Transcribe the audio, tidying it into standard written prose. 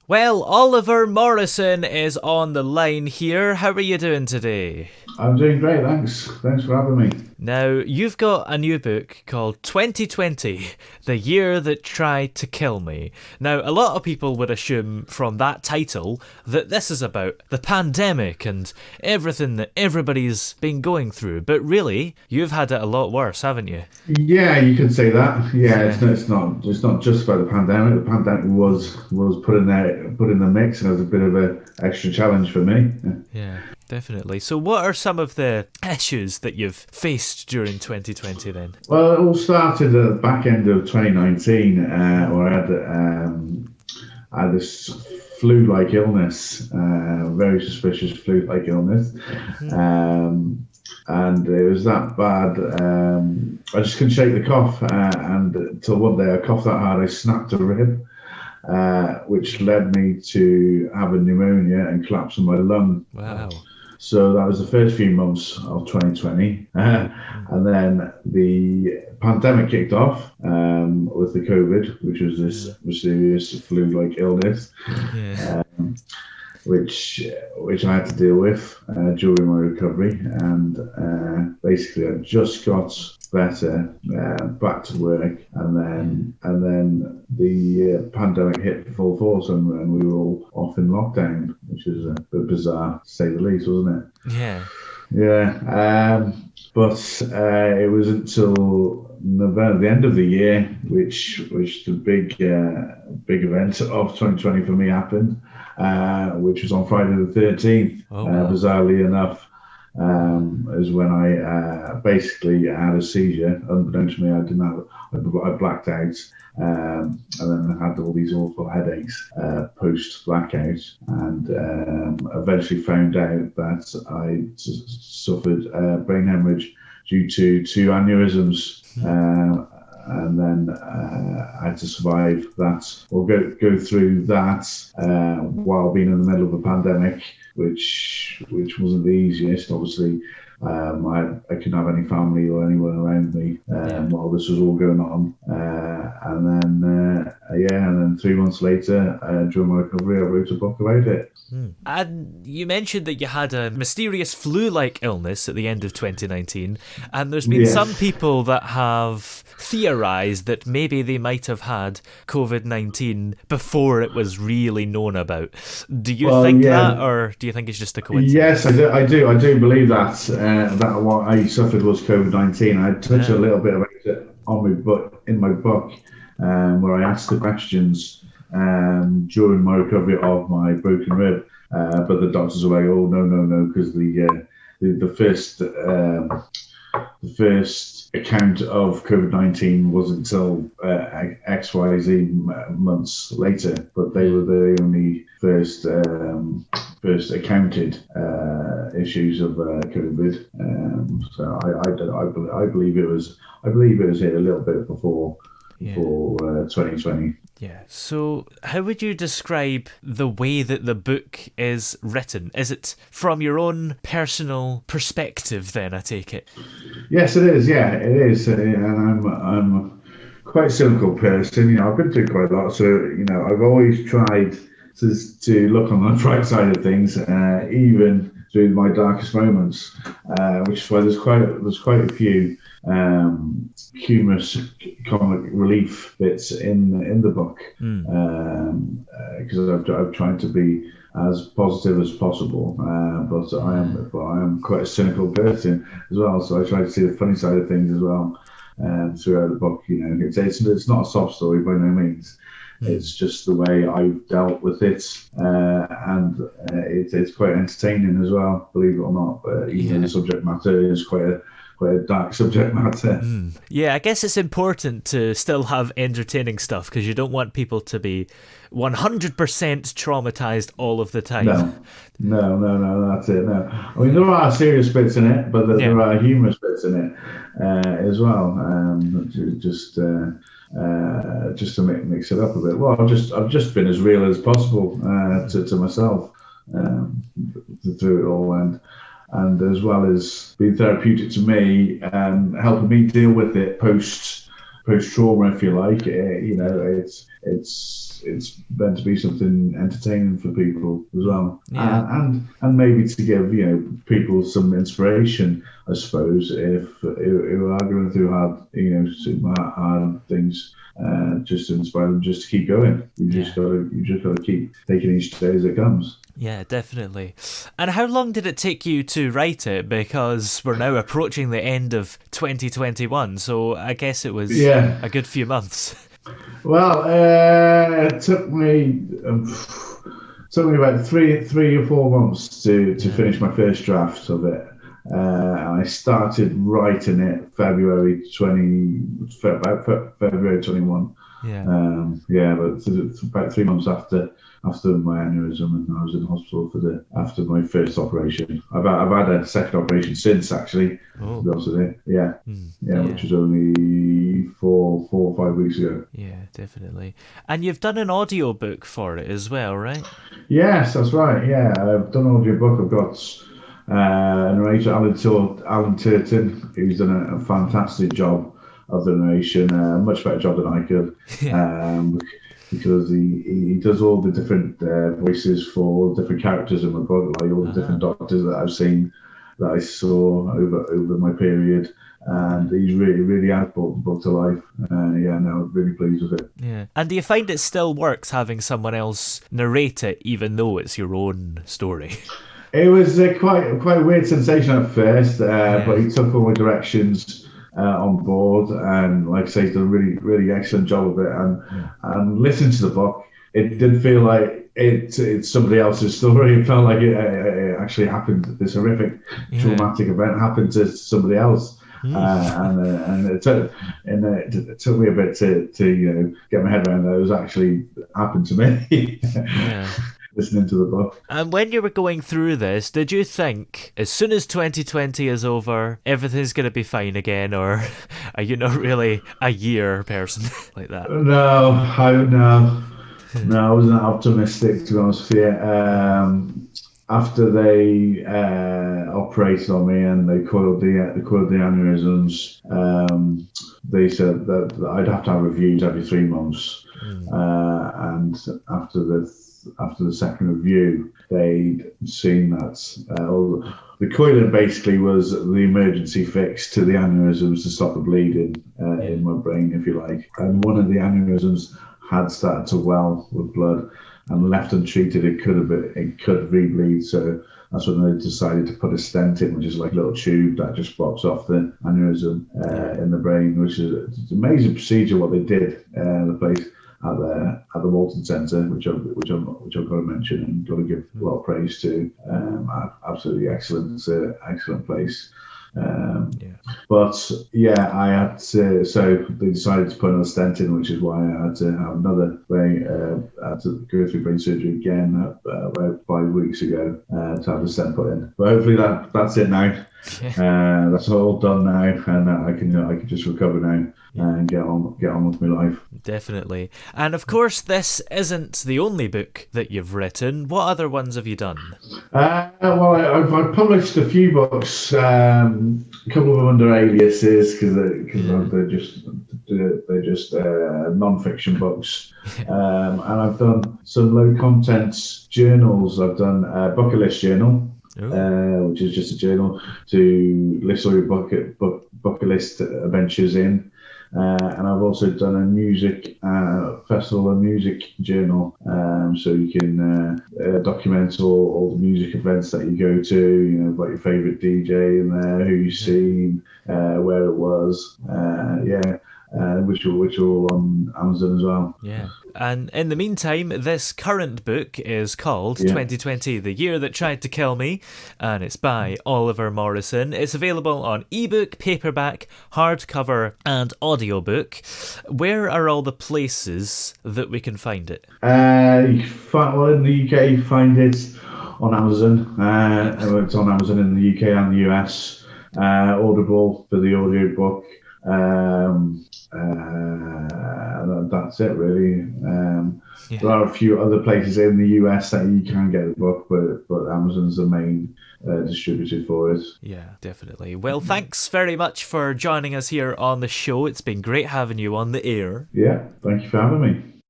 Well, Oliver Morrison is on the line here. How are you doing today? I'm doing great, thanks. Thanks for having me. Now, you've got a new book called 2020, The Year That Tried to Kill Me. Now, a lot of people would assume from that title that this is about the pandemic and everything that everybody's been going through, but really, you've had it a lot worse, haven't you? Yeah, you could say that. Yeah, Yeah. it's not just about the pandemic. The pandemic was put in the mix, and it was a bit of a extra challenge for me. Yeah, definitely. So what are some of the issues that you've faced during 2020 then? Well, it all started at the back end of 2019, where I had this flu-like illness, very suspicious flu-like illness. And it was that bad. I just couldn't shake the cough, and until one day I coughed that hard, I snapped a rib, which led me to have a pneumonia and collapse in my lung. Wow. So that was the first few months of 2020. And then the pandemic kicked off with the COVID, which was this mysterious flu-like illness. Yeah. Which I had to deal with during my recovery, and basically I just got better, back to work, and then the pandemic hit full force, and we were all off in lockdown, which is a bit bizarre to say the least, wasn't it? Yeah. Yeah, but it was until November, the end of the year, which the big event of 2020 for me happened, which was on Friday the 13th. Oh, wow. Bizarrely enough, is when I basically had a seizure. Unbeknownst to me, I blacked out, and then I had all these awful headaches post blackout, and eventually found out that I suffered brain hemorrhage due to two aneurysms. And then I had to survive that, or go through that while being in the middle of a pandemic, which wasn't the easiest. Obviously, I couldn't have any family or anyone around me while this was all going on. And then 3 months later, during my recovery, I wrote a book about it. And you mentioned that you had a mysterious flu-like illness at the end of 2019, and there's been some people that have theorised that maybe they might have had COVID-19 before it was really known about. Do you think that, or do you think it's just a coincidence? Yes, I do believe that that what I suffered was COVID-19. I touch a little bit about it in my book, where I asked the questions during my recovery of my broken rib, but the doctors were like, "Oh no," because the first account of COVID-19 wasn't until XYZ months later, but they were the only first accounted issues of COVID. So I believe it was hit a little bit before 2020. Yeah. So how would you describe the way that the book is written? Is it from your own personal perspective then, I take it? Yes, it is. Yeah, it is. And I'm quite a cynical person. I've been through quite a lot. So, I've always tried to look on the bright side of things, even through my darkest moments, which is why there's quite a few humorous comic relief bits in the book, because I've tried to be as positive as possible, but I am quite a cynical person as well, so I try to see the funny side of things as well throughout the book. It's not a sob story by no means. It's just the way I've dealt with it, and it's quite entertaining as well, believe it or not. But even the subject matter is quite a dark subject matter. Yeah, I guess it's important to still have entertaining stuff, because you don't want people to be 100% traumatized all of the time. No, that's it. No, I mean, there are serious bits in it, but there are humorous bits in it as well. Just to mix it up a bit. Well, I've just been as real as possible to myself through it all, and as well as being therapeutic to me, helping me deal with it post trauma, if you like. it's meant to be something entertaining for people as well, Yeah. and maybe to give people some inspiration, I suppose, if who are going through hard things. Just to inspire them, just to keep going. You just gotta keep taking each day as it comes. Yeah, definitely. And how long did it take you to write it? Because we're now approaching the end of 2021, so I guess it was Yeah. a good few months. Well, it took me about three or 4 months to finish my first draft of it. I started writing it February 21. Yeah. But it's about 3 months after my aneurysm, and I was in hospital after my first operation. I've had a second operation since, actually. Oh. To be honest with you. Yeah. Yeah. Which was only 4 or 5 weeks ago. Yeah, definitely. And you've done an audiobook for it as well, right? Yes, that's right. Yeah, I've done an audiobook. I've got a narrator, Alan Turton, who's done a fantastic job of the narration, a much better job than I could, because he does all the different voices for all the different characters in my book, like all the different doctors that I've seen, that I saw over my period. And he's really has brought the book to life. I'm really pleased with it. Yeah. And do you find it still works having someone else narrate it, even though it's your own story? It was quite a weird sensation at first, but he took all my directions on board, and like I say, he's done a really excellent job of it. And listening to the book, it did feel like it's somebody else's story. It felt like it actually happened. This horrific, traumatic event happened to somebody else. And it took me a bit to get my head around that it was actually happened to me. Listening to the book. And when you were going through this, did you think as soon as 2020 is over, everything's going to be fine again, or are you not really a year person like that? No, I wasn't optimistic, to be honest with you. After they operated on me and they coiled the aneurysms, they said that I'd have to have reviews every 3 months, and after the second review, they'd seen that the coiling basically was the emergency fix to the aneurysms to stop the bleeding in my brain, if you like. And one of the aneurysms had started to well with blood, and left untreated, it could rebleed. So that's when they decided to put a stent in, which is like a little tube that just blocks off the aneurysm in the brain, which is an amazing procedure what they did. The place at the Walton Centre, which I've got to mention and got to give a lot of praise to. Absolutely excellent place. But I had to, so they decided to put another stent in, which is why I had to have another I had to go through brain surgery again about 5 weeks ago to have the stent put in. But hopefully that's it now. That's all done now, and I can just recover now and get on with my life. Definitely. And of course, this isn't the only book that you've written. What other ones have you done? Well, I've published a few books, a couple of them under aliases because they're just non-fiction books, and I've done some low content journals. I've done a bucket list journal. Which is just a journal to list all your bucket list adventures in. And I've also done a music festival and music journal, so you can document all the music events that you go to, about your favourite DJ in there, who you've seen, where it was, which are all on Amazon as well. Yeah. And in the meantime, this current book is called 2020, The Year That Tried to Kill Me, and it's by Oliver Morrison. It's available on ebook, paperback, hardcover, and audiobook. Where are all the places that we can find it? In the UK, you find it on Amazon. It's on Amazon in the UK and the US. Audible for the audiobook. That's it, really. There are a few other places in the US that you can get the book, but Amazon's the main distributor for it. Yeah, definitely. Well, thanks very much for joining us here on the show. It's been great having you on the air. Yeah, thank you for having me.